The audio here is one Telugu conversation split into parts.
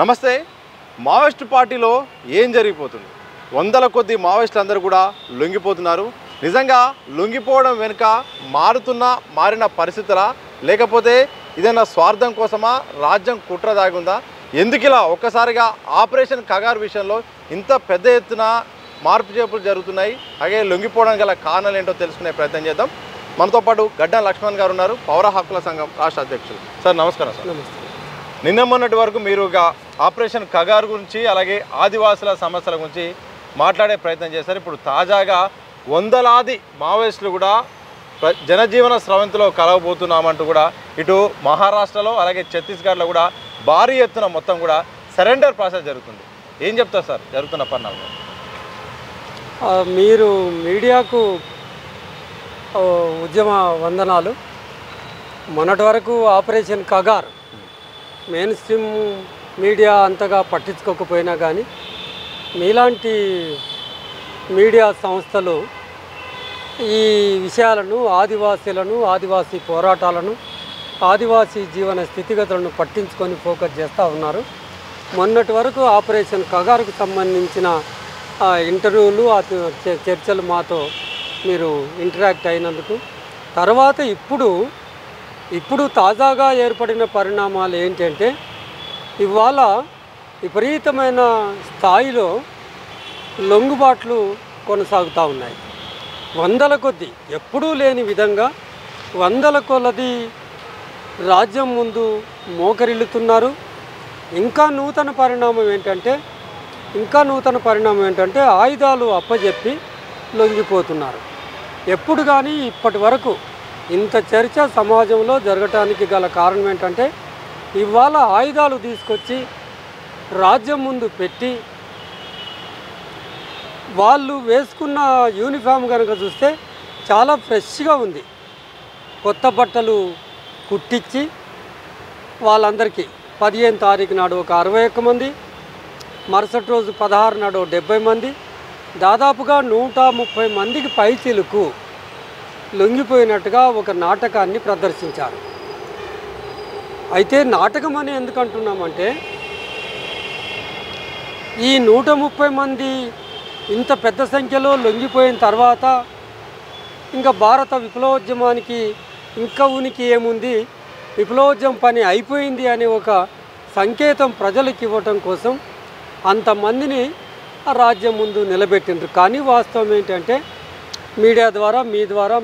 నమస్తే. మావోయిస్టు పార్టీలో ఏం జరిగిపోతుంది? వందల కొద్ది మావోయిస్టులు అందరూ కూడా లొంగిపోతున్నారు. నిజంగా లొంగిపోవడం వెనుక మారిన పరిస్థితులా, లేకపోతే ఇదైనా స్వార్థం కోసమా, రాజ్యం కుట్ర దాగుందా? ఎందుకు ఇలా ఒక్కసారిగా ఆపరేషన్ కగార్ విషయంలో ఇంత పెద్ద ఎత్తున మార్పు చేర్పులు జరుగుతున్నాయి? అలాగే లొంగిపోవడం గల కారణాలు ఏంటో తెలుసుకునే ప్రయత్నం చేద్దాం. మనతో పాటు గడ్డం లక్ష్మణ్ గారు ఉన్నారు, పౌర హక్కుల సంఘం రాష్ట్ర అధ్యక్షులు. సార్ నమస్కారం. సార్ నమస్తే. నిన్న మొన్నటి వరకు మీరు ఆపరేషన్ కగార్ గురించి అలాగే ఆదివాసుల సమస్యల గురించి మాట్లాడే ప్రయత్నం చేశారు. ఇప్పుడు తాజాగా వందలాది మావోయిస్టులు కూడా జనజీవన స్రవంతిలో కలవబోతున్నామంటూ కూడా ఇటు మహారాష్ట్రలో అలాగే ఛత్తీస్గఢ్లో కూడా భారీ ఎత్తున మొత్తం కూడా సరెండర్ ప్రాసెస్ జరుగుతుంది. ఏం చెప్తారు సార్ జరుగుతున్న పరిణామం? మీరు మీడియాకు ఉద్యమ వందనాలు. మొన్నటి వరకు operation Kagar main stream media అంతగా పట్టించుకోకపోయినా కానీ మీలాంటి మీడియా సంస్థలు ఈ విషయాలను, ఆదివాసీలను, ఆదివాసీ పోరాటాలను, ఆదివాసీ జీవన స్థితిగతులను పట్టించుకొని ఫోకస్ చేస్తూ ఉన్నారు. మొన్నటి వరకు ఆపరేషన్ కగార్కు సంబంధించిన ఇంటర్వ్యూలు, చర్చలు మాతో మీరు ఇంటరాక్ట్ అయినందుకు తర్వాత ఇప్పుడు తాజాగా ఏర్పడిన పరిణామాలు ఏంటంటే ఇవాళ విపరీతమైన స్థాయిలో లొంగుబాట్లు కొనసాగుతూ ఉన్నాయి. వందల కొద్ది, ఎప్పుడూ లేని విధంగా వందల కొలది రాజ్యం ముందు మోకరిల్లుతున్నారు. ఇంకా నూతన పరిణామం ఏంటంటే ఆయుధాలు అప్పజెప్పి లొంగిపోతున్నారు. ఎప్పుడు కానీ ఇప్పటి వరకు ఇంత చర్చ సమాజంలో జరగటానికి గల కారణం ఏంటంటే ఇవాళ ఆయుధాలు తీసుకొచ్చి రాజ్యం ముందు పెట్టి వాళ్ళు వేసుకున్న యూనిఫామ్ కనుక చూస్తే చాలా ఫ్రెష్గా ఉంది. కొత్త బట్టలు కుట్టించి వాళ్ళందరికీ 15 తారీఖు నాడు ఒక 61 మంది, మరుసటి రోజు 16 నాడు 70 మంది, దాదాపుగా 130 మందికి పైచిలుకు లొంగిపోయినట్టుగా ఒక నాటకాన్ని ప్రదర్శించారు. అయితే నాటకం అని ఎందుకు అంటున్నామంటే ఈ 130 మంది ఇంత పెద్ద సంఖ్యలో లొంగిపోయిన తర్వాత ఇంకా భారత విప్లవోద్యమానికి ఇంకా ఉనికి ఏముంది, విప్లవోద్యమం పని అయిపోయింది అనే ఒక సంకేతం ప్రజలకు ఇవ్వటం కోసం అంతమందిని రాజ్యం ముందు నిలబెట్టిండ్రు. కానీ వాస్తవం ఏంటంటే మీడియా ద్వారా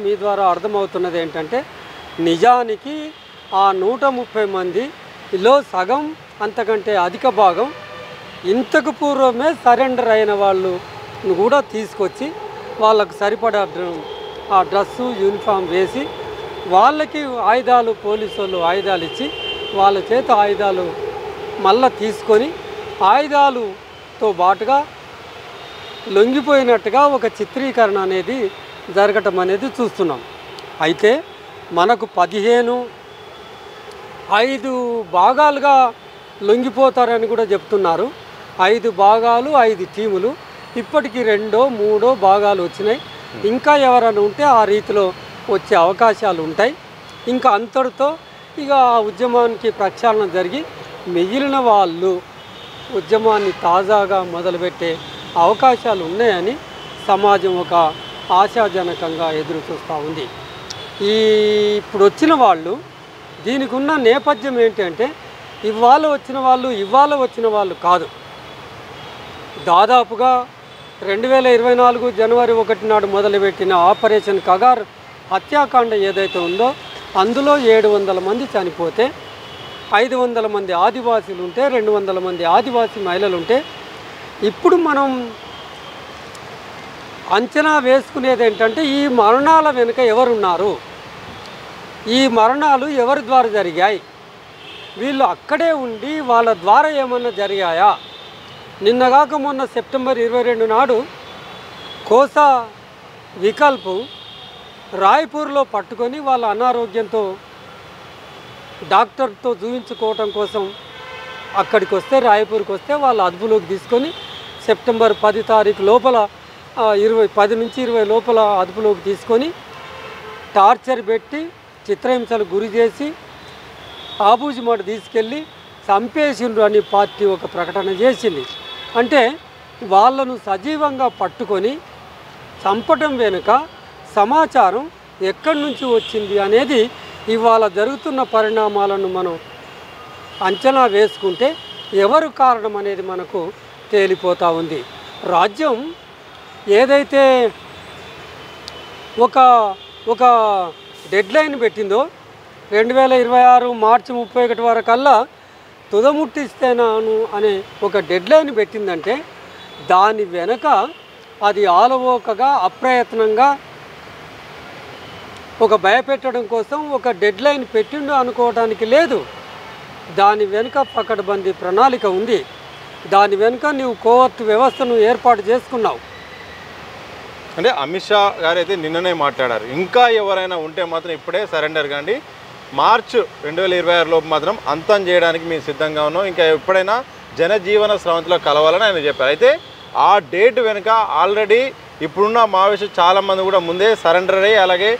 మీ ద్వారా అర్థమవుతున్నది ఏంటంటే నిజానికి ఆ 130 మందిలో సగం అంతకంటే అధిక భాగం ఇంతకు పూర్వమే సరెండర్ అయిన వాళ్ళు కూడా తీసుకొచ్చి వాళ్ళకు సరిపడా ఆ డ్రెస్సు, యూనిఫామ్ వేసి వాళ్ళకి ఆయుధాలు, పోలీసు వాళ్ళు ఆయుధాలు ఇచ్చి వాళ్ళ చేత ఆయుధాలు మళ్ళా తీసుకొని ఆయుధాలతో బాటుగా లొంగిపోయినట్టుగా ఒక చిత్రీకరణ అనేది జరగటం అనేది చూస్తున్నాం. అయితే మనకు 5 భాగాలుగా లొంగిపోతారని కూడా చెప్తున్నారు. 5 భాగాలు, 5 టీములు. ఇప్పటికీ 2, 3 భాగాలు వచ్చినాయి. ఇంకా ఎవరైనా ఉంటే ఆ రీతిలో వచ్చే అవకాశాలు ఉంటాయి. ఇంకా అంతటితో ఇక ఆ ఉద్యమానికి ప్రక్షాళన జరిగి మిగిలిన వాళ్ళు ఉద్యమాన్ని తాజాగా మొదలుపెట్టే అవకాశాలు ఉన్నాయని సమాజం ఒక ఆశాజనకంగా ఎదురు చూస్తూ ఉంది. ఇప్పుడు వచ్చిన వాళ్ళు దీనికి ఉన్న నేపథ్యం ఏంటంటే ఇవాళ వచ్చిన వాళ్ళు కాదు. దాదాపుగా 2024 జనవరి 1 నాడు మొదలుపెట్టిన ఆపరేషన్ కగార్ హత్యాకాండ ఏదైతే ఉందో అందులో 700 మంది చనిపోతే 500 మంది ఆదివాసీలు ఉంటే 200 మంది ఆదివాసీ మహిళలు ఉంటే ఇప్పుడు మనం అంచనా వేసుకునేది ఏంటంటే ఈ మరణాల వెనుక ఎవరున్నారు, ఈ మరణాలు ఎవరి ద్వారా జరిగాయి, వీళ్ళు అక్కడే ఉండి వాళ్ళ ద్వారా ఏమన్నా జరిగాయా? నిన్నగాక మొన్న సెప్టెంబర్ 22 నాడు కోసా వికల్పు రాయ్పూర్లో పట్టుకొని వాళ్ళ అనారోగ్యంతో డాక్టర్తో చూపించుకోవటం కోసం అక్కడికి వస్తే, రాయ్పూర్కి వస్తే వాళ్ళ అదుపులోకి తీసుకొని సెప్టెంబర్ 10 తారీఖు లోపల 10 నుంచి 20 లోపల అదుపులోకి తీసుకొని టార్చర్ పెట్టి చిత్రహింసలు గురి చేసి ఆబూజిమాడు తీసుకెళ్ళి చంపేసిండ్రు అని పార్టీ ఒక ప్రకటన చేసింది. అంటే వాళ్ళను సజీవంగా పట్టుకొని చంపటం వెనుక సమాచారం ఎక్కడి నుంచి వచ్చింది అనేది ఇవాళ జరుగుతున్న పరిణామాలను మనం అంచనా వేసుకుంటే ఎవరు కారణం అనేది మనకు తేలిపోతూ ఉంది. రాజ్యం ఏదైతే ఒక డెడ్లైన్ పెట్టిందో 2026 మార్చి 31 వరకల్లా తుదముట్టిస్తేనాను అనే ఒక డెడ్లైన్ పెట్టిందంటే దాని వెనక అది ఆలవోకగా అప్రయత్నంగా ఒక భయపెట్టడం కోసం ఒక డెడ్లైన్ పెట్టిండు అనుకోవడానికి లేదు. దాని వెనుక పకడ్బందీ ప్రణాళిక ఉంది. దాని వెనుక నువ్వు కోవర్టు వ్యవస్థను ఏర్పాటు చేసుకున్నావు. అంటే అమిత్ షా గారు అయితే నిన్ననే మాట్లాడారు, ఇంకా ఎవరైనా ఉంటే మాత్రం ఇప్పుడే సరెండర్ కాండి, మార్చ్ 2026 లోపు మాత్రం అంతం చేయడానికి మేము సిద్ధంగా ఉన్నాం, ఇంకా ఎప్పుడైనా జనజీవన స్రవంతిలో కలవాలని ఆయన చెప్పారు. అయితే ఆ డేట్ వెనుక ఆల్రెడీ ఇప్పుడున్న మావోయిస్టులు చాలామంది కూడా ముందే సరెండర్ అయ్యి అలాగే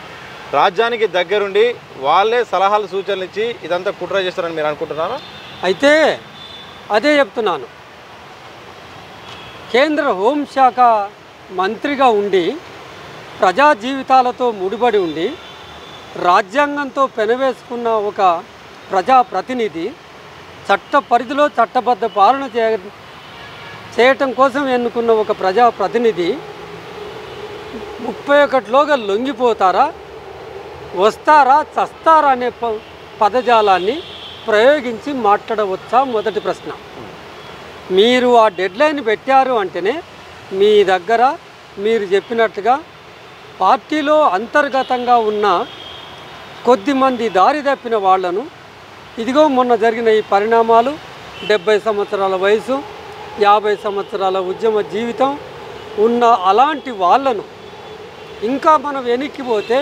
రాజ్యానికి దగ్గరుండి వాళ్ళే సలహాలు సూచనలు ఇచ్చి ఇదంతా కుట్ర చేస్తారని మీరు అనుకుంటున్నారా? అయితే అదే చెప్తున్నాను, కేంద్ర హోంశాఖ మంత్రిగా ఉండి ప్రజా జీవితాలతో ముడిపడి ఉండి రాజ్యాంగంతో పెనవేసుకున్న ఒక ప్రజాప్రతినిధి చట్ట పరిధిలో చట్టబద్ధ పాలన చేయటం కోసం ఎన్నుకున్న ఒక ప్రజాప్రతినిధి 31లోగా లొంగిపోతారా, వస్తారా, చస్తారా అనే పదజాలాన్ని ప్రయోగించి మాట్లాడవచ్చా? మొదటి ప్రశ్న. మీరు ఆ డెడ్లైన్ పెట్టారు అంటేనే మీ దగ్గర మీరు చెప్పినట్టుగా పార్టీలో అంతర్గతంగా ఉన్న కొద్దిమంది దారి తప్పిన వాళ్లను, ఇదిగో మొన్న జరిగిన ఈ పరిణామాలు, 70 సంవత్సరాల వయసు, 50 సంవత్సరాల ఉద్యమ జీవితం ఉన్న అలాంటి వాళ్ళను ఇంకా మనం వెనక్కిపోతే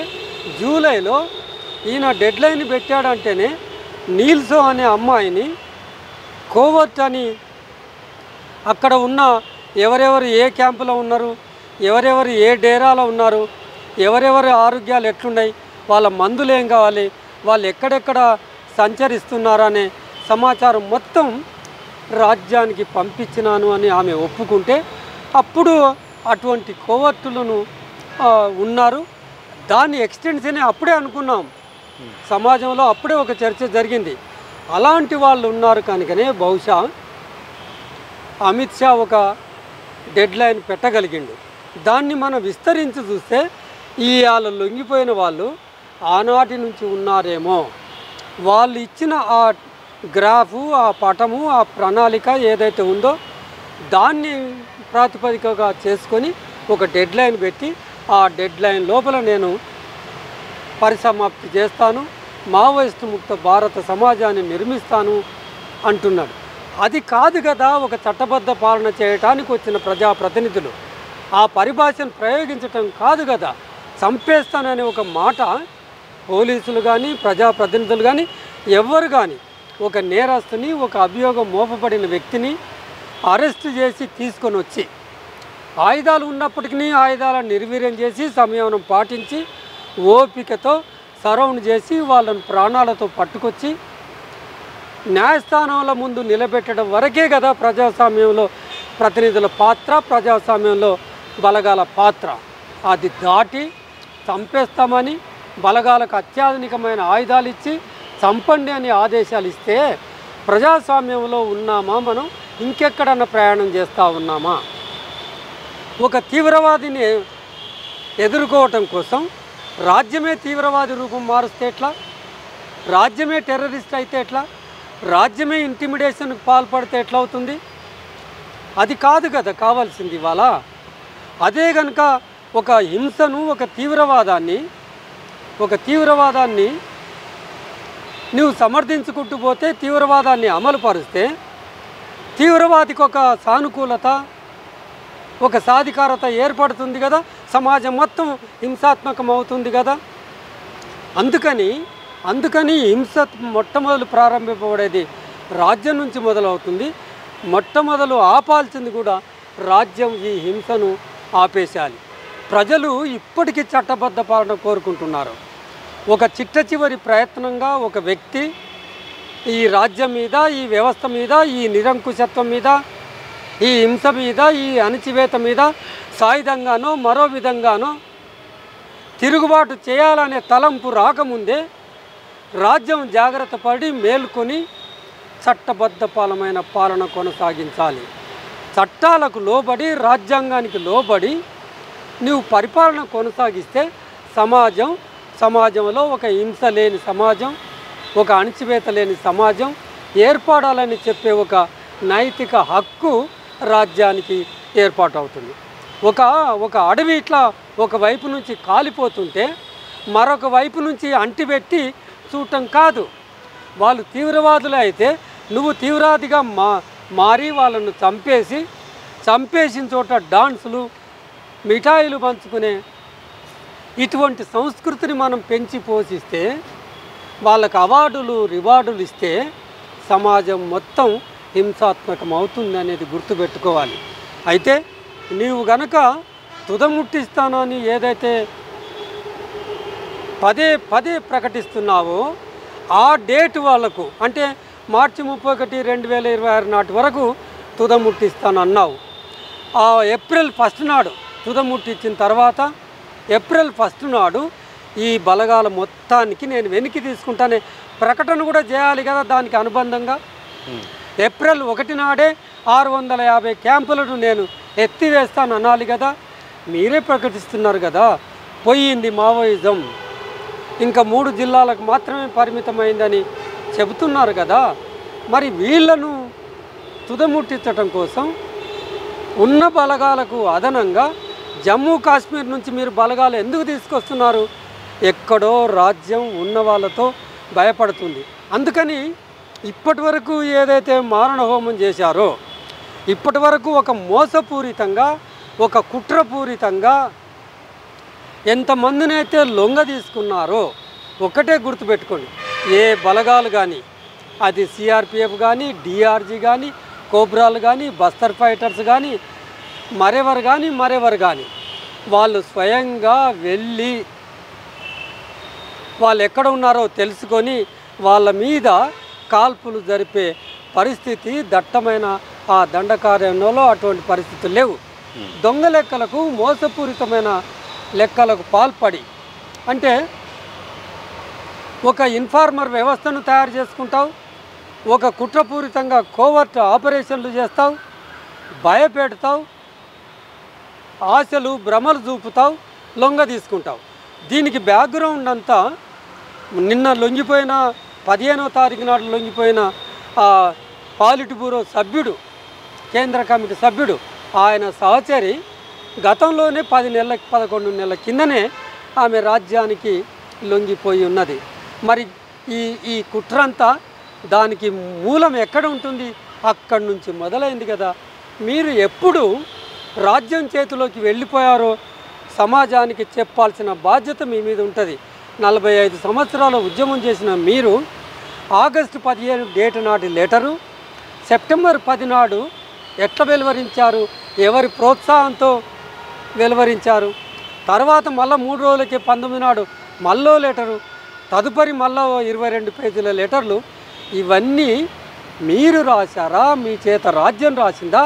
జూలైలో ఈయన డెడ్లైన్ పెట్టాడంటేనే నీల్సో అనే అమ్మాయిని కోవర్ట్ అని అక్కడ ఉన్న ఎవరెవరు ఏ క్యాంపులో ఉన్నారు, ఎవరెవరు ఏ డేరాలో ఉన్నారు, ఎవరెవరి ఆరోగ్యాలు ఎట్లున్నాయి, వాళ్ళ మందులు ఏం కావాలి, వాళ్ళు ఎక్కడెక్కడ సంచరిస్తున్నారనే సమాచారం మొత్తం రాజ్యానికి పంపించినాను అని ఆమె ఒప్పుకుంటే అప్పుడు అటువంటి కోవర్టులను ఉన్నారు. దాన్ని ఎక్స్టెన్షన్ అప్పుడే అనుకున్నాం, సమాజంలో అప్పుడే ఒక చర్చ జరిగింది. అలాంటి వాళ్ళు ఉన్నారు కనుకనే బహుశా అమిత్ షా ఒక డెడ్లైన్ పెట్టగలిగిండు. దాన్ని మనం విస్తరించి చూస్తే వాళ్ళ లొంగిపోయిన వాళ్ళు ఆనాటి నుంచి ఉన్నారేమో. వాళ్ళు ఇచ్చిన ఆ గ్రాఫు, ఆ పటము, ఆ ప్రణాళిక ఏదైతే ఉందో దాన్ని ప్రాతిపదికగా చేసుకొని ఒక డెడ్లైన్ పెట్టి ఆ డెడ్లైన్ లోపల నేను పరిసమాప్తి చేస్తాను, మావోయిస్టు ముక్త భారత సమాజాన్ని నిర్మిస్తాను అంటున్నాడు. అది కాదు కదా ఒక చట్టబద్ధ పాలన చేయటానికి వచ్చిన ప్రజాప్రతినిధులు. ఆ పరిభాషను ప్రయోగించటం కాదు కదా. చంపేస్తాననే ఒక మాట పోలీసులు కానీ ప్రజాప్రతినిధులు కానీ ఎవరు కానీ ఒక నేరస్తుని, ఒక అభియోగం మోపబడిన వ్యక్తిని అరెస్టు చేసి తీసుకొని వచ్చి ఆయుధాలు ఉన్నప్పటికీ ఆయుధాలను నిర్వీర్యం చేసి సంయమనం పాటించి ఓపికతో సరౌండ్ చేసి వాళ్ళని ప్రాణాలతో పట్టుకొచ్చి న్యాయస్థానాల ముందు నిలబెట్టడం వరకే కదా ప్రజాస్వామ్యంలో ప్రతినిధుల పాత్ర, ప్రజాస్వామ్యంలో బలగాల పాత్ర. అది దాటి చంపేస్తామని బలగాలకు అత్యాధునికమైన ఆయుధాలు ఇచ్చి చంపండి అని ఆదేశాలు ఇస్తే ప్రజాస్వామ్యంలో ఉన్నామా? మనం ఇంకెక్కడన్నా ప్రయాణం చేస్తూ ఉన్నామా? ఒక తీవ్రవాదిని ఎదుర్కోవటం కోసం రాజ్యమే తీవ్రవాది రూపం మారుస్తే ఎట్లా? రాజ్యమే టెర్రరిస్ట్ అయితే ఎట్లా? రాజ్యమే ఇంటిమిడేషన్కి పాల్పడితే ఎట్లా అవుతుంది? అది కాదు కదా కావాల్సింది ఇవాళ. అదే కనుక ఒక హింసను, ఒక తీవ్రవాదాన్ని నువ్వు సమర్థించుకుంటూ పోతే, తీవ్రవాదాన్ని అమలు పరుస్తే తీవ్రవాదికి ఒక సానుకూలత, ఒక సాధికారత ఏర్పడుతుంది కదా, సమాజం మొత్తం హింసాత్మకం అవుతుంది కదా. అందుకని హింస మొట్టమొదలు ప్రారంభింపబడేది రాజ్యం నుంచి మొదలవుతుంది. మొట్టమొదలు ఆపాల్సింది కూడా రాజ్యం ఈ హింసను ఆపేశాలి. ప్రజలు ఇప్పటికీ చట్టబద్ధ పాలన కోరుకుంటున్నారు. ఒక చిట్ట చివరి ప్రయత్నంగా ఒక వ్యక్తి ఈ రాజ్యం మీద, ఈ వ్యవస్థ మీద, ఈ నిరంకుశత్వం మీద, ఈ హింస మీద, ఈ అణచివేత మీద సాయుధంగానో మరో విధంగానో తిరుగుబాటు చేయాలనే తలంపు రాకముందే రాజ్యం జాగ్రత్త పడి మేల్కొని చట్టబద్ధమైన పాలన కొనసాగించాలి. చట్టాలకు లోబడి, రాజ్యాంగానికి లోబడి నువ్వు పరిపాలన కొనసాగిస్తే సమాజంలో ఒక హింస లేని సమాజం, ఒక అణచివేత లేని సమాజం ఏర్పడాలని చెప్పే ఒక నైతిక హక్కు రాజ్యానికి ఏర్పాటు అవుతుంది. ఒక అడవి ఇట్లా ఒక వైపు నుంచి కాలిపోతుంటే మరొక వైపు నుంచి అంటిపెట్టి చూడటం కాదు. వాళ్ళు తీవ్రవాదులు అయితే నువ్వు తీవ్రవాదిగా మారి వాళ్ళను చంపేసిన చోట డాన్సులు, మిఠాయిలు పంచుకునే ఇటువంటి సంస్కృతిని మనం పెంచి పోషిస్తే, వాళ్ళకు అవార్డులు రివార్డులు ఇస్తే సమాజం మొత్తం హింసాత్మకం అవుతుంది అనేది గుర్తుపెట్టుకోవాలి. అయితే నీవు గనక తుదముట్టిస్తానని ఏదైతే పదే ప్రకటిస్తున్నావో ఆ డేట్ వాళ్ళకు, అంటే మార్చి 31, 2026 నాటి వరకు తుదముట్టిస్తానన్నావు. ఆ ఏప్రిల్ 1 నాడు తుదముట్టించిన తర్వాత ఏప్రిల్ 1 నాడు ఈ బలగాల మొత్తానికి నేను వెనక్కి తీసుకుంటానే ప్రకటన కూడా చేయాలి కదా. దానికి అనుబంధంగా ఏప్రిల్ 1 నాడే 650 క్యాంపులను నేను ఎత్తివేస్తాను అనాలి కదా. మీరే ప్రకటిస్తున్నారు కదా పోయింది మావోయిజం, ఇంకా 3 జిల్లాలకు మాత్రమే పరిమితమైందని చెబుతున్నారు కదా. మరి వీళ్లను తుదముట్టించటం కోసం ఉన్న బలగాలకు అదనంగా జమ్మూ కాశ్మీర్ నుంచి మీరు బలగాలు ఎందుకు తీసుకొస్తున్నారు? ఎక్కడో రాజ్యం ఉన్న వాళ్ళతో భయపడుతుంది. అందుకని ఇప్పటి వరకు ఏదైతే మారణ హోమం చేశారో, ఇప్పటి వరకు ఒక మోసపూరితంగా, ఒక కుట్రపూరితంగా ఎంతమందినైతే లొంగ తీసుకున్నారో ఒకటే గుర్తుపెట్టుకోండి. ఏ బలగాలు కానీ, అది సిఆర్పిఎఫ్ కానీ, డిఆర్జీ కానీ, కోబ్రాలు కానీ, బస్తర్ ఫైటర్స్ కానీ, మరెవరు కానీ వాళ్ళు స్వయంగా వెళ్ళి వాళ్ళు ఎక్కడ ఉన్నారో తెలుసుకొని వాళ్ళ మీద కాల్పులు జరిపే పరిస్థితి దట్టమైన ఆ దండకారణ్యంలో అటువంటి పరిస్థితులు లేవు. దొంగ లెక్కలకు, మోసపూరితమైన లెక్కలకు పాల్పడి, అంటే ఒక ఇన్ఫార్మర్ వ్యవస్థను తయారు చేసుకుంటావు, ఒక కుట్రపూరితంగా కోవర్ట్ ఆపరేషన్లు చేస్తావు, భయపెడతావు, ఆశలు భ్రమలు చూపుతావు, లొంగ తీసుకుంటావు. దీనికి బ్యాక్గ్రౌండ్ అంతా నిన్న లొంగిపోయిన 15వ తారీఖు నాడు లొంగిపోయిన పాలిట్ బ్యూరో సభ్యుడు, కేంద్ర కమిటీ సభ్యుడు, ఆయన సహచరి గతంలోనే 11 నెలల కిందనే ఆమె రాజ్యానికి లొంగిపోయి ఉన్నది. మరి ఈ కుట్రంతా దానికి మూలం ఎక్కడ ఉంటుంది? అక్కడి నుంచి మొదలైంది కదా. మీరు ఎప్పుడు రాజ్యం చేతిలోకి వెళ్ళిపోయారో సమాజానికి చెప్పాల్సిన బాధ్యత మీ మీద ఉంటుంది. 45 సంవత్సరాల ఉద్యమం చేసిన మీరు ఆగస్టు 15 డేట్ నాటి లెటరు సెప్టెంబర్ 10 నాడు ఎట్లా వెలువరించారు? ఎవరి ప్రోత్సాహంతో వెలువరించారు? తర్వాత మళ్ళీ 3 రోజులకి 19 నాడు మళ్ళీ లెటరు, తదుపరి మళ్ళీ 22 పేజీల లెటర్లు. ఇవన్నీ మీరు రాశారా? మీ చేత రాజ్యం రాసిందా?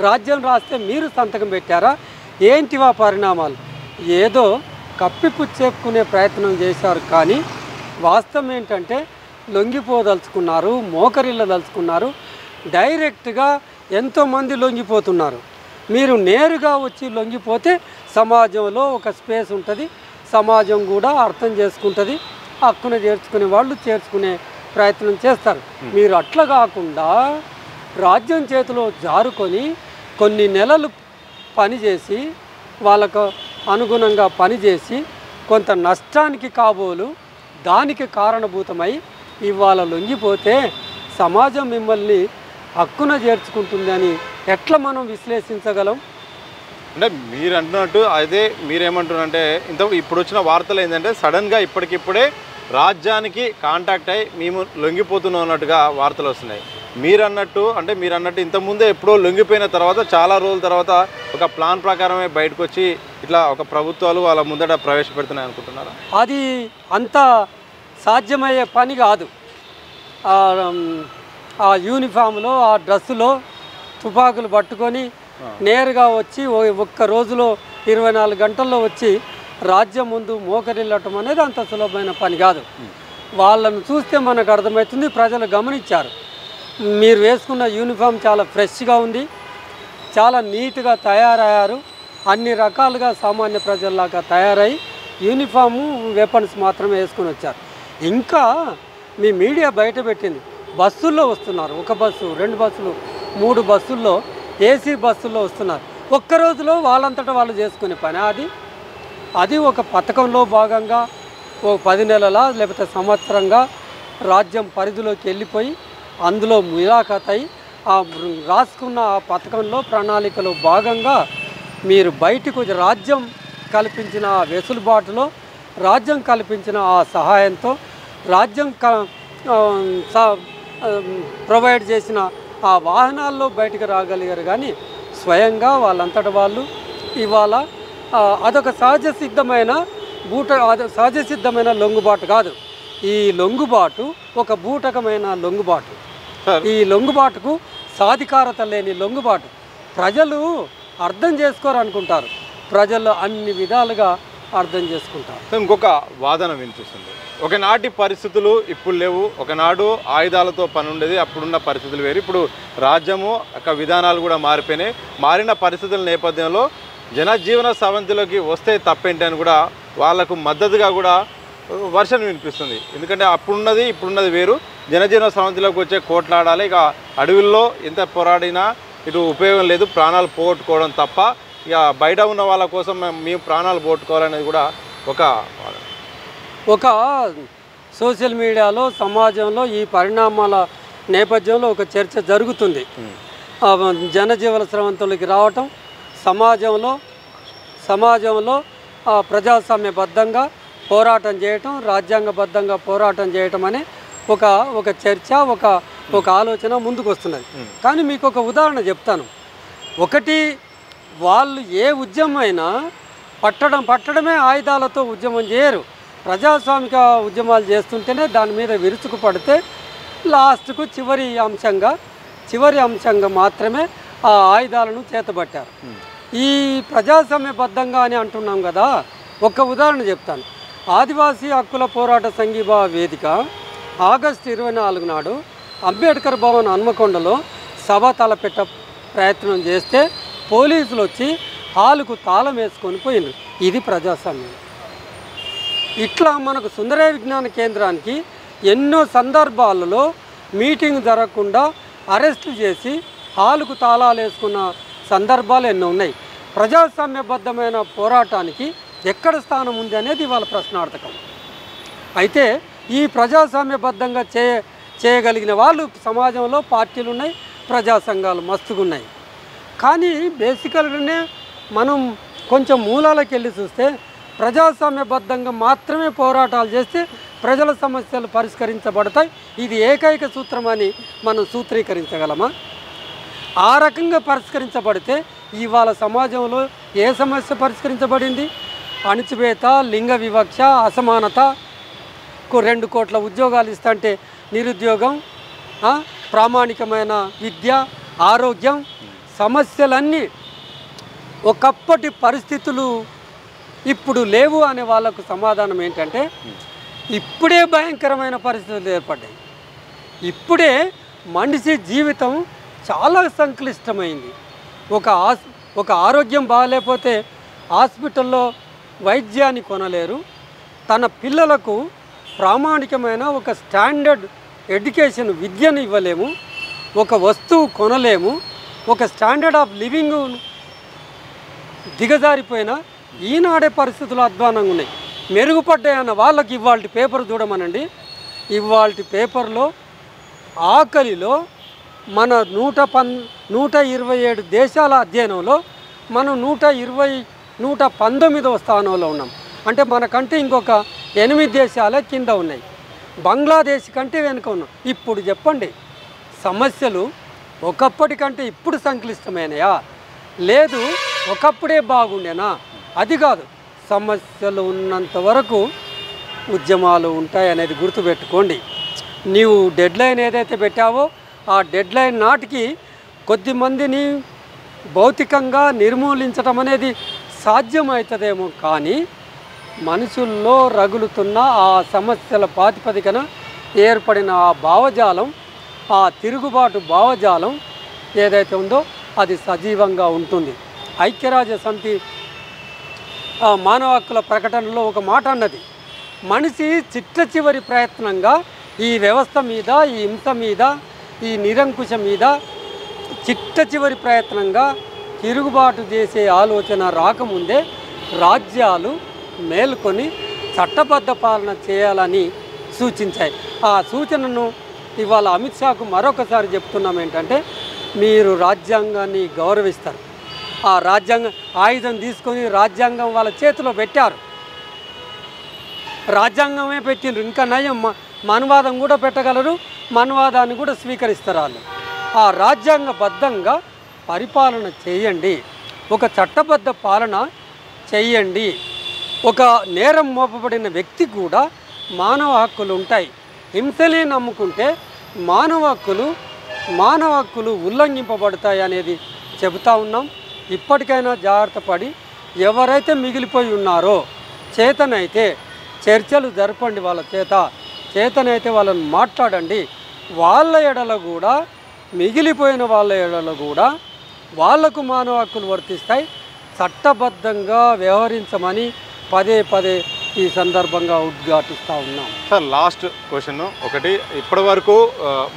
రాజ్యం రాస్తే మీరు సంతకం పెట్టారా? ఏంటివా పరిణామాలు? ఏదో కప్పిపుచ్చేపుకునే ప్రయత్నం చేశారు, కానీ వాస్తవం ఏంటంటే లొంగిపోదలుచుకున్నారు, మోకరిల్లదలుచుకున్నారు. డైరెక్ట్గా ఎంతోమంది లొంగిపోతున్నారు. మీరు నేరుగా వచ్చి లొంగిపోతే సమాజంలో ఒక స్పేస్ ఉంటుంది, సమాజం కూడా అర్థం చేసుకుంటుంది, హక్కును చేర్చుకునే వాళ్ళు చేర్చుకునే ప్రయత్నం చేస్తారు. మీరు అట్లా కాకుండా రాజ్యం చేతిలో జారుకొని కొన్ని నెలలు పనిచేసి, వాళ్ళకు అనుగుణంగా పనిచేసి కొంత నష్టానికి కాబోలు దానికి కారణభూతమై ఇవాళ లొంగిపోతే సమాజం మిమ్మల్ని హక్కున చేర్చుకుంటుందని ఎట్లా మనం విశ్లేషించగలం? అంటే మీరు అంటున్నట్టు అదే మీరేమంటున్నారంటే ఇప్పుడు వచ్చిన వార్తలు ఏంటంటే సడన్గా ఇప్పటికిప్పుడే రాజ్యానికి కాంటాక్ట్ అయ్యి మేము లొంగిపోతున్నాం అన్నట్టుగా వార్తలు వస్తున్నాయి. మీరు అన్నట్టు ఇంతకుముందే ఎప్పుడో లొంగిపోయిన తర్వాత చాలా రోజుల తర్వాత ఒక ప్లాన్ ప్రకారమే బయటకు వచ్చి ఇట్లా ఒక ప్రభుత్వాలు వాళ్ళ ముందట ప్రవేశపెడుతున్నాయి అనుకుంటున్నారా? అది అంత సాధ్యమయ్యే పని కాదు. ఆ యూనిఫామ్లో ఆ డ్రెస్సులో తుపాకులు పట్టుకొని నేరుగా వచ్చి ఒక్క రోజులో 24 గంటల్లో వచ్చి రాజ్యం ముందు మోకరిల్లటం అనేది అంత సులభమైన పని కాదు. వాళ్ళను చూస్తే మనకు అర్థమవుతుంది, ప్రజలు గమనించారు. మీరు వేసుకున్న యూనిఫామ్ చాలా ఫ్రెష్గా ఉంది, చాలా నీట్గా తయారయ్యారు, అన్ని రకాలుగా సామాన్య ప్రజల్లాగా తయారై యూనిఫాము వెపన్స్ మాత్రమే వేసుకొని వచ్చారు. ఇంకా మీ మీడియా బయట పెట్టింది, బస్సుల్లో వస్తున్నారు, 1 బస్సు 2 బస్సులు 3 బస్సుల్లో ఏసీ బస్సుల్లో వస్తున్నారు. ఒక్క రోజులో వాళ్ళంతటా వాళ్ళు చేసుకునే పని అది ఒక పథకంలో భాగంగా ఓ 10 నెలల లేకపోతే సంవత్సరంగా రాజ్యం పరిధిలోకి వెళ్ళిపోయి అందులో ములాఖత్ అయి ఆ రాసుకున్న ఆ పథకంలో ప్రణాళికలో భాగంగా మీరు బయటకు రాజ్యం కల్పించిన ఆ వెసులుబాటులో రాజ్యం కల్పించిన ఆ సహాయంతో రాజ్యం ప్రొవైడ్ చేసిన ఆ వాహనాల్లో బయటకు రాగలిగారు. కానీ స్వయంగా వాళ్ళంతట వాళ్ళు ఇవాళ అదొక సహజ సిద్ధమైన లొంగుబాటు కాదు. ఈ లొంగుబాటు ఒక బూటకమైన లొంగుబాటు. ఈ లొంగుబాటుకు సాధికారత లేని లొంగుబాటు. ప్రజలు అర్థం చేసుకోరనుకుంటారు, ప్రజలు అన్ని విధాలుగా అర్థం చేసుకుంటారు. ఇంకొక వాదన వినిపిస్తుంది, ఒకనాటి పరిస్థితులు ఇప్పుడు లేవు, ఒకనాడు ఆయుధాలతో పని ఉండేది, అప్పుడున్న పరిస్థితులు వేరు, ఇప్పుడు రాజ్యము విధానాలు కూడా మారిపోయినాయి. మారిన పరిస్థితుల నేపథ్యంలో జనజీవన స్రవంతిలోకి వస్తే తప్పేంటి అని కూడా వాళ్లకు మద్దతుగా కూడా వర్షన్ వినిపిస్తుంది. ఎందుకంటే అప్పుడున్నది ఇప్పుడున్నది వేరు, జనజీవన స్రవంతిలోకి వచ్చే కోట్లాడాలి. ఇక అడవుల్లో ఎంత పోరాడినా ఇటు ఉపయోగం లేదు, ప్రాణాలు పోగొట్టుకోవడం తప్ప. ఇక బయట ఉన్న వాళ్ళ కోసం మేము ప్రాణాలు పోగొట్టుకోవాలనేది కూడా ఒక సోషల్ మీడియాలో సమాజంలో ఈ పరిణామాల నేపథ్యంలో ఒక చర్చ జరుగుతుంది. జనజీవన స్రవంతిలోకి రావటం, సమాజంలో ప్రజాస్వామ్యబద్ధంగా పోరాటం చేయటం, రాజ్యాంగబద్ధంగా పోరాటం చేయటం అనే ఒక చర్చ, ఒక ఆలోచన ముందుకు వస్తున్నది. కానీ మీకు ఒక ఉదాహరణ చెప్తాను. ఒకటి, వాళ్ళు ఏ ఉద్యమం అయినా పట్టడమే ఆయుధాలతో ఉద్యమం చేయరు. ప్రజాస్వామిక ఉద్యమాలు చేస్తుంటేనే దాని మీద విరుచుకు పడితే లాస్ట్కు చివరి అంశంగా మాత్రమే ఆ ఆయుధాలను చేతబట్టారు. ఈ ప్రజాస్వామ్యబద్ధంగా అని అంటున్నాం కదా, ఒక ఉదాహరణ చెప్తాను. ఆదివాసీ హక్కుల పోరాట సంఘీభావ వేదిక ఆగస్టు 24 నాడు అంబేద్కర్ భవన్ హన్మకొండలో సభ తలపెట్ట ప్రయత్నం చేస్తే పోలీసులు వచ్చి హాలుకు తాళం వేసుకొని పోయింది. ఇది ప్రజాస్వామ్యం. ఇట్లా మనకు సుందరయ్య విజ్ఞాన కేంద్రానికి ఎన్నో సందర్భాలలో మీటింగ్ జరగకుండా అరెస్టులు చేసి హాలుకు తాళాలు వేసుకున్న సందర్భాలు ఎన్నో ఉన్నాయి. ప్రజాస్వామ్యబద్ధమైన పోరాటానికి ఎక్కడ స్థానం ఉంది అనేది వాళ్ళ ప్రశ్నార్థకం. అయితే ఈ ప్రజాస్వామ్యబద్ధంగా చేయగలిగిన వాళ్ళు సమాజంలో పార్టీలు ఉన్నాయి, ప్రజా సంఘాలు మస్తుగా ఉన్నాయి. కానీ బేసికల్గానే మనం కొంచెం మూలాలకు వెళ్ళి చూస్తే ప్రజాస్వామ్యబద్ధంగా మాత్రమే పోరాటాలు చేస్తే ప్రజల సమస్యలు పరిష్కరించబడతాయి, ఇది ఏకైక సూత్రం అని మనం సూత్రీకరించగలమా? ఆ రకంగా పరిష్కరించబడితే ఇవాళ సమాజంలో ఏ సమస్య పరిష్కరించబడింది? అణచివేత, లింగ వివక్ష, అసమానత, 2 కోట్ల ఉద్యోగాలు ఇస్తుంటే నిరుద్యోగం, ప్రామాణికమైన విద్య, ఆరోగ్యం, సమస్యలన్నీ ఒకప్పటి పరిస్థితులు ఇప్పుడు లేవు అనే వాళ్ళకు సమాధానం ఏంటంటే ఇప్పుడే భయంకరమైన పరిస్థితులు ఏర్పడ్డాయి. ఇప్పుడే మనిషి జీవితం చాలా సంక్లిష్టమైంది. ఒక ఆరోగ్యం బాగాలేకపోతే హాస్పిటల్లో వైద్యాన్ని కొనలేరు, తన పిల్లలకు ప్రామాణికమైన ఒక స్టాండర్డ్ ఎడ్యుకేషన్ విద్యను ఇవ్వలేము, ఒక వస్తువు కొనలేము, ఒక స్టాండర్డ్ ఆఫ్ లివింగ్ దిగజారిపోయిన ఈనాడే పరిస్థితులు అధ్వానంగా ఉన్నాయి. మెరుగుపడ్డాయన్న వాళ్ళకి ఇవాళ పేపర్ చూడమనండి. ఇవాళ పేపర్లో ఆకలిలో మన 127 దేశాల అధ్యయనంలో మనం 119వ స్థానంలో ఉన్నాం. అంటే మనకంటే ఇంకొక 8 దేశాలే కింద ఉన్నాయి. బంగ్లాదేశ్ కంటే వెనుక ఉన్నాం. ఇప్పుడు చెప్పండి, సమస్యలు ఒకప్పటికంటే ఇప్పుడు సంక్లిష్టమైనయా, లేదు ఒకప్పుడే బాగుండేనా? అది కాదు. సమస్యలు ఉన్నంత వరకు ఉద్యమాలు ఉంటాయి అనేది గుర్తుపెట్టుకోండి. నీవు డెడ్లైన్ ఏదైతే పెట్టావో ఆ డెడ్లైన్ నాటికి కొద్దిమందిని భౌతికంగా నిర్మూలించడం అనేది సాధ్యమవుతుందేమో, కానీ మనుషుల్లో రగులుతున్న ఆ సమస్యల ప్రాతిపదికన ఏర్పడిన ఆ భావజాలం, ఆ తిరుగుబాటు భావజాలం ఏదైతే ఉందో అది సజీవంగా ఉంటుంది. ఐక్యరాజ్య సమితి మానవ హక్కుల ప్రకటనలో ఒక మాట అన్నది, మనిషి చిట్ట చివరి ప్రయత్నంగా ఈ వ్యవస్థ మీద, ఈ హింస మీద, ఈ నిరంకుశ మీద చిట్ట చివరి ప్రయత్నంగా తిరుగుబాటు చేసే ఆలోచన రాకముందే రాజ్యాలు మేల్కొని చట్టబద్ధ పాలన చేయాలని సూచించాయి. ఆ సూచనను ఇవాళ అమిత్ షాకు మరొకసారి చెప్తున్నాం ఏంటంటే, మీరు రాజ్యాంగాన్ని గౌరవిస్తారు. ఆ రాజ్యాంగం ఆయుధం తీసుకొని రాజ్యాంగం వాళ్ళ చేతిలో పెట్టారు. రాజ్యాంగమే పెట్టిండ్రు, ఇంకా నయం మనువాదం కూడా పెట్టగలరు, మనువాదాన్ని కూడా స్వీకరిస్తారు వాళ్ళు. ఆ రాజ్యాంగబద్ధంగా పరిపాలన చేయండి, ఒక చట్టబద్ధ పాలన చేయండి. ఒక నేరం మోపబడిన వ్యక్తి కూడా మానవ హక్కులు ఉంటాయి. హింసలే నమ్ముకుంటే మానవ హక్కులు ఉల్లంఘింపబడతాయి అనేది చెబుతా ఉన్నాం. ఇప్పటికైనా జాగ్రత్త పడి ఎవరైతే మిగిలిపోయి ఉన్నారో చేతనైతే చర్చలు జరపండి, వాళ్ళ చేతనైతే వాళ్ళని మాట్లాడండి. వాళ్ళ ఎడల కూడా, మిగిలిపోయిన వాళ్ళ ఎడల కూడా వాళ్లకు మానవ హక్కులు వర్తిస్తాయి. చట్టబద్ధంగా వ్యవహరించమని పదే పదే ఈ సందర్భంగా ఉద్ఘాటిస్తూ ఉన్నాం. సార్, లాస్ట్ క్వశ్చన్ ఒకటి, ఇప్పటి వరకు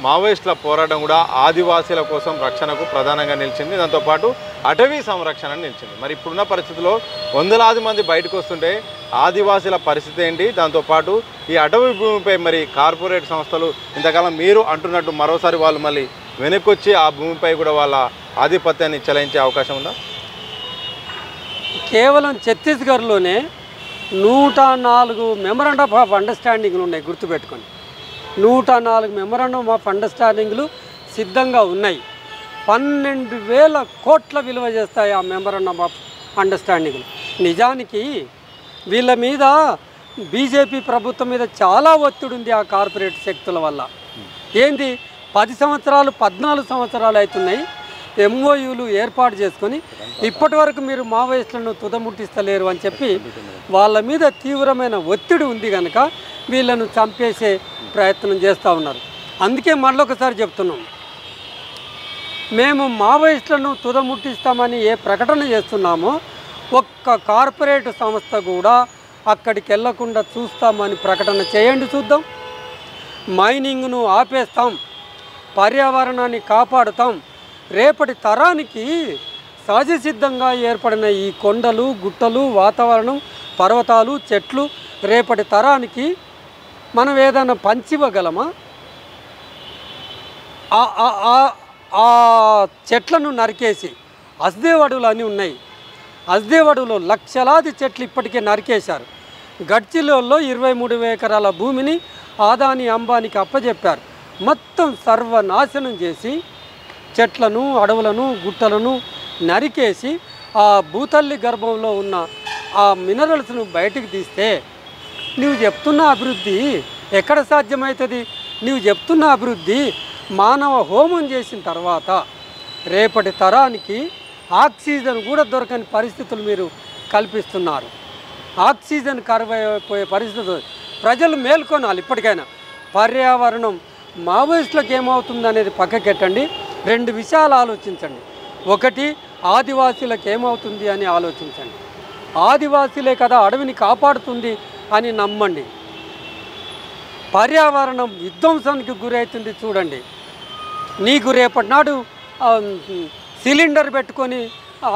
మావోయిస్టుల పోరాటం కూడా ఆదివాసీల కోసం రక్షణకు ప్రధానంగా నిలిచింది, దాంతోపాటు అటవీ సంరక్షణ నిలిచింది. మరి ఇప్పుడున్న పరిస్థితుల్లో వందలాది మంది బయటకు వస్తుంటే ఆదివాసీల పరిస్థితి ఏంటి? దాంతోపాటు ఈ అటవీ భూమిపై మరి కార్పొరేట్ సంస్థలు ఇంతకాలం మీరు అంటున్నట్టు మరోసారి వాళ్ళు మళ్ళీ వెనక్కొచ్చి ఆ భూమిపై కూడా వాళ్ళ ఆధిపత్యాన్ని చెలాయించే అవకాశం ఉందా? కేవలం ఛత్తీస్గఢ్లోనే 104 మెమరాండమ్ ఆఫ్ అండర్స్టాండింగ్లు ఉన్నాయి, గుర్తుపెట్టుకోండి. 104 మెమరాండమ్ ఆఫ్ అండర్స్టాండింగ్లు సిద్ధంగా ఉన్నాయి. 12,000 కోట్ల విలువ చేస్తాయి ఆ మెమరాండమ్ ఆఫ్ అండర్స్టాండింగ్లు. నిజానికి వీళ్ళ మీద బీజేపీ ప్రభుత్వం మీద చాలా ఒత్తిడి ఉంది ఆ కార్పొరేట్ శక్తుల వల్ల. ఏంది 10 సంవత్సరాలు 14 సంవత్సరాలు అవుతున్నాయి ఎంఓయూలు ఏర్పాటు చేసుకొని ఇప్పటి వరకు మీరు మావోయిస్టులను తుదముట్టిస్తలేరు అని చెప్పి వాళ్ళ మీద తీవ్రమైన ఒత్తిడి ఉంది కనుక వీళ్ళను చంపేసే ప్రయత్నం చేస్తూ ఉన్నారు. అందుకే మళ్ళొకసారి చెప్తున్నాం, మేము మావోయిస్టులను తుదముట్టిస్తామని ఏ ప్రకటన చేస్తున్నామో ఒక్క కార్పొరేట్ సంస్థ కూడా అక్కడికి వెళ్లకుండా చూస్తామని ప్రకటన చేయండి చూద్దాం. మైనింగ్ను ఆపేస్తాం, పర్యావరణాన్ని కాపాడుతాం. రేపటి తరానికి సహజ సిద్ధంగా ఏర్పడిన ఈ కొండలు, గుట్టలు, వాతావరణం, పర్వతాలు, చెట్లు రేపటి తరానికి మనం ఏదైనా పంచివ్వగలమా? ఆ చెట్లను నరికేసి హస్దేవ్ అడవులు అని ఉన్నాయి. హస్దేవ్ అడవులో లక్షలాది చెట్లు ఇప్పటికే నరికేశారు. గడ్చిలోల్లో 23 ఎకరాల భూమిని ఆదాని అంబానికి అప్పచెప్పారు. మొత్తం సర్వనాశనం చేసి చెట్లను, అడవులను, గుట్టలను నరికేసి ఆ భూతల్లి గర్భంలో ఉన్న ఆ మినరల్స్ను బయటికి తీస్తే నువ్వు చెప్తున్న అభివృద్ధి ఎక్కడ సాధ్యమవుతుంది? నువ్వు చెప్తున్న అభివృద్ధి మానవ హోమం చేసిన తర్వాత రేపటి తరానికి ఆక్సిజన్ కూడా దొరకని పరిస్థితులు మీరు కల్పిస్తున్నారు. ఆక్సిజన్ కరువైపోయే పరిస్థితులు. ప్రజలు మేల్కొనాలి. ఇప్పటికైనా పర్యావరణం మావోయిస్టులకు ఏమవుతుంది అనేది పక్కకెట్టండి. 2 విషయాలు ఆలోచించండి. ఒకటి, ఆదివాసీలకు ఏమవుతుంది అని ఆలోచించండి. ఆదివాసీలే కదా అడవిని కాపాడుతుంది అని నమ్మండి. పర్యావరణం విధ్వంసానికి గురవుతుంది చూడండి. నీకు రేపటి నాడు సిలిండర్ పెట్టుకొని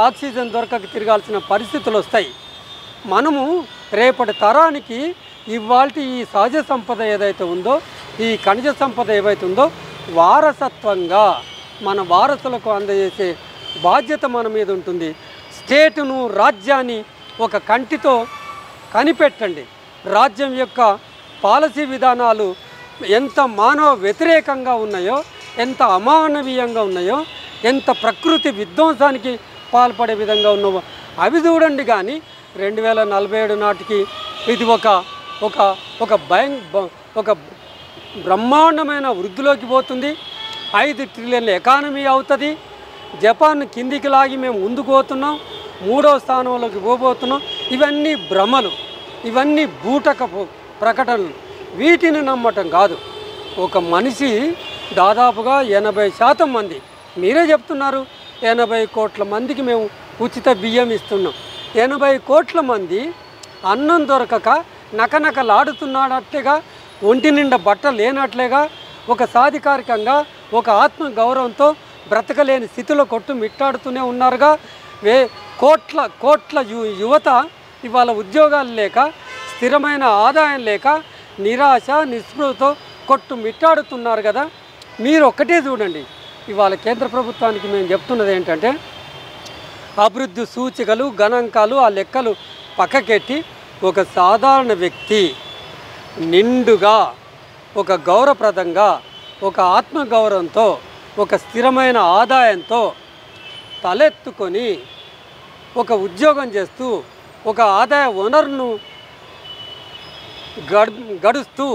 ఆక్సిజన్ దొరకక తిరగాల్సిన పరిస్థితులు వస్తాయి. మనము రేపటి తరానికి ఇవాల్టి ఈ సహజ సంపద ఏదైతే ఉందో, ఈ ఖనిజ సంపద ఏవైతే ఉందో వారసత్వంగా మన వారసులకు అందజేసే బాధ్యత మన మీద ఉంటుంది. స్టేటును, రాజ్యాన్ని ఒక కంటితో కనిపెట్టండి. రాజ్యం యొక్క పాలసీ విధానాలు ఎంత మానవ వ్యతిరేకంగా ఉన్నాయో, ఎంత అమానవీయంగా ఉన్నాయో, ఎంత ప్రకృతి విధ్వంసానికి పాల్పడే విధంగా ఉన్నావో అవి చూడండి. కానీ 2047 నాటికి ఇది ఒక బ్రహ్మాండమైన వృద్ధిలోకి పోతుంది. 5 ట్రిలియన్ల ఎకానమీ అవుతుంది. జపాన్ కిందికి లాగి మేము ముందుకు పోతున్నాం, 3వ స్థానంలోకి పోబోతున్నాం. ఇవన్నీ భ్రమలు, ఇవన్నీ బూటకపు ప్రకటనలు. వీటిని నమ్మటం కాదు. ఒక మనిషి దాదాపుగా 80% మంది, మీరే చెప్తున్నారు 80 కోట్ల మందికి మేము ఉచిత బియ్యం ఇస్తున్నాం. 80 కోట్ల మంది అన్నం దొరకక నకనకలాడుతున్నాడట్లేగా, ఒంటి నిండా బట్ట లేనట్లేగా, ఒక సాధికారికంగా ఒక ఆత్మ గౌరవంతో బ్రతకలేని స్థితిలో మిట్టాడుతూనే ఉన్నారుగా. కోట్ల యువత ఇవాళ ఉద్యోగాలు లేక, స్థిరమైన ఆదాయం లేక, నిరాశ నిస్పృహతో మిట్టాడుతున్నారు కదా. మీరు ఒక్కటే చూడండి, ఇవాళ కేంద్ర ప్రభుత్వానికి మేము చెప్తున్నది ఏంటంటే, అభివృద్ధి సూచికలు గణాంకాలు ఆ లెక్కలు పక్కకెట్టి ఒక సాధారణ వ్యక్తి నిండుగా, ఒక గౌరవప్రదంగా, ఒక ఆత్మగౌరవంతో, ఒక స్థిరమైన ఆదాయంతో తలెత్తుకొని ఒక ఉద్యోగం చేస్తూ ఒక ఆదాయ వనరును గడుస్తూ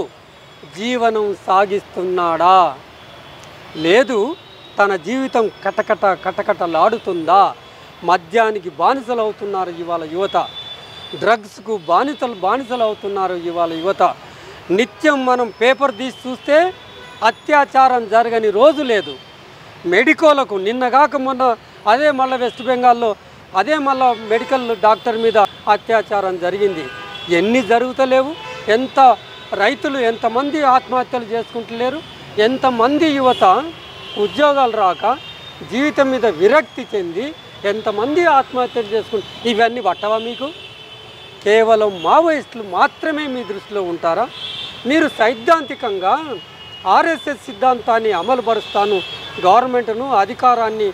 జీవనం సాగిస్తున్నాడా, లేదు తన జీవితం కటకటలాడుతుందా? మద్యానికి బానిసలు అవుతున్నారు ఇవాళ యువత, డ్రగ్స్కు బానిసలు అవుతున్నారు ఇవాళ యువత. నిత్యం మనం పేపర్ తీసి చూస్తే అత్యాచారం జరగని రోజు లేదు. మెడికోలకు నిన్నగాక మొన్న అదే మళ్ళీ వెస్ట్ బెంగాల్లో అదే మళ్ళీ మెడికల్ డాక్టర్ మీద అత్యాచారం జరిగింది. ఎన్ని జరుగుతలేవు? ఎంత రైతులు ఎంతమంది ఆత్మహత్యలు చేసుకుంటలేరు? ఎంతమంది యువత ఉద్యోగాలు రాక జీవితం మీద విరక్తి చెంది ఎంతమంది ఆత్మహత్యలు చేసుకుంటారు? ఇవన్నీ పట్టవా మీకు? కేవలం మావోయిస్టులు మాత్రమే మీ దృష్టిలో ఉంటారా? మీరు సైద్ధాంతికంగా ఆర్ఎస్ఎస్ సిద్ధాంతాన్ని అమలుపరుస్తాను, గవర్నమెంట్ను అధికారాన్ని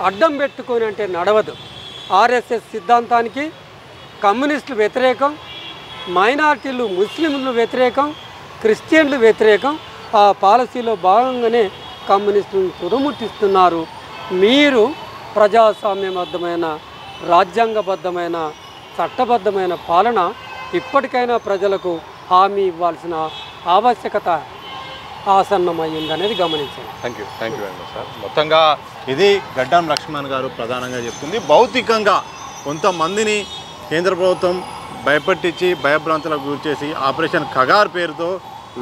అడ్డం పెట్టుకొని అంటే నడవదు. ఆర్ఎస్ఎస్ సిద్ధాంతానికి కమ్యూనిస్టులు వ్యతిరేకం, మైనార్టీలు ముస్లింలు వ్యతిరేకం, క్రిస్టియన్లు వ్యతిరేకం. ఆ పాలసీలో భాగంగానే కమ్యూనిస్టులను తురుముట్టిస్తున్నారు. మీరు ప్రజాస్వామ్యబద్ధమైన, రాజ్యాంగబద్ధమైన, చట్టబద్ధమైన పాలన ఇప్పటికైనా ప్రజలకు హామీ ఇవ్వాల్సిన ఆవశ్యకత ఆసన్నమైందనేది గమనించాలి. Thank you very much sir. మొత్తంగా ఇది గడ్డం లక్ష్మణ్ గారు ప్రధానంగా చెప్తుంది. భౌతికంగా కొంతమందిని కేంద్ర ప్రభుత్వం భయపెట్టించి భయభ్రాంతులకు గురి చేసి ఆపరేషన్ ఖగార్ పేరుతో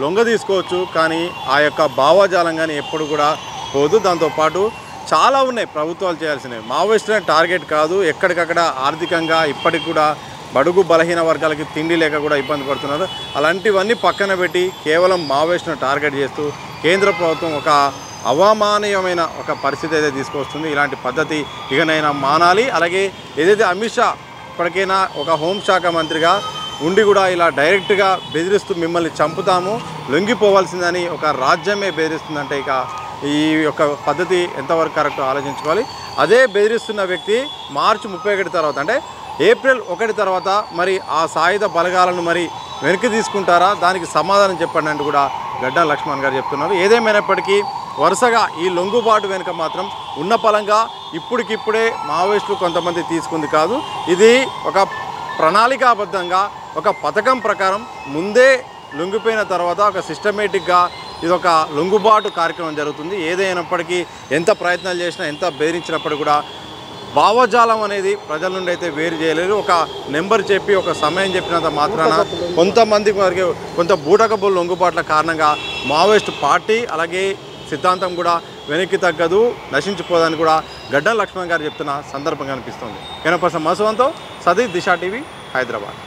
లొంగ తీసుకోవచ్చు, కానీ ఆ యొక్క భావజాలం కానీ ఎప్పుడు కూడా పోదు. దాంతోపాటు చాలా ఉన్నాయి ప్రభుత్వాలు చేయాల్సినవి. మావోయిస్టులను టార్గెట్ కాదు, ఎక్కడికక్కడ ఆర్థికంగా ఇప్పటికి కూడా బడుగు బలహీన వర్గాలకి తిండి లేక కూడా ఇబ్బంది పడుతున్నారు. అలాంటివన్నీ పక్కన పెట్టి కేవలం మావోయిస్టులను టార్గెట్ చేస్తూ కేంద్ర ప్రభుత్వం ఒక అవమానీయమైన ఒక పరిస్థితి అయితే తీసుకొస్తుంది. ఇలాంటి పద్ధతి ఇకనైనా మానాలి. అలాగే ఏదైతే అమిత్ షా ఇప్పటికైనా ఒక హోంశాఖ మంత్రిగా ఉండి కూడా ఇలా డైరెక్ట్గా బెదిరిస్తూ మిమ్మల్ని చంపుతాము, లొంగిపోవాల్సిందని ఒక రాజ్యమే బెదిరిస్తుందంటే ఇక ఈ యొక్క పద్ధతి ఎంతవరకు కరెక్ట్ ఆలోచించుకోవాలి. అదే బెదిరిస్తున్న వ్యక్తి మార్చి 31 తర్వాత అంటే ఏప్రిల్ 1 తర్వాత మరి ఆ సాయుధ బలగాలను మరి వెనక్కి తీసుకుంటారా? దానికి సమాధానం చెప్పండి అంటూ కూడా గడ్డం లక్ష్మణ్ గారు చెప్తున్నారు. ఏదేమైనప్పటికీ వరుసగా ఈ లొంగుబాటు వెనుక మాత్రం ఉన్న పలంగా ఇప్పటికిప్పుడే మావోయిస్టులు కొంతమంది తీసుకుంది కాదు, ఇది ఒక ప్రణాళికాబద్ధంగా ఒక పథకం ప్రకారం ముందే లొంగిపోయిన తర్వాత ఒక సిస్టమేటిక్గా ఇది ఒక లొంగుబాటు కార్యక్రమం జరుగుతుంది. ఏదైనప్పటికీ ఎంత ప్రయత్నాలు చేసినా, ఎంత బెదిరించినప్పటికీ కూడా భావజాలం అనేది ప్రజల నుండి అయితే వేరు చేయలేరు. ఒక నెంబర్ చెప్పి ఒక సమయం చెప్పినంత మాత్రాన కొంతమందికి వరకు కొంత బూటకపు లొంగుబాట్ల కారణంగా మావోయిస్టు పార్టీ అలాగే సిద్ధాంతం కూడా వెనక్కి తగ్గదు, నశించిపోదని కూడా గడ్డం లక్ష్మణ్ గారు చెప్తున్న సందర్భం కనిపిస్తుంది. కెనపర్సన్ మసవంతో సతీష్, దిశ టీవీ, హైదరాబాద్.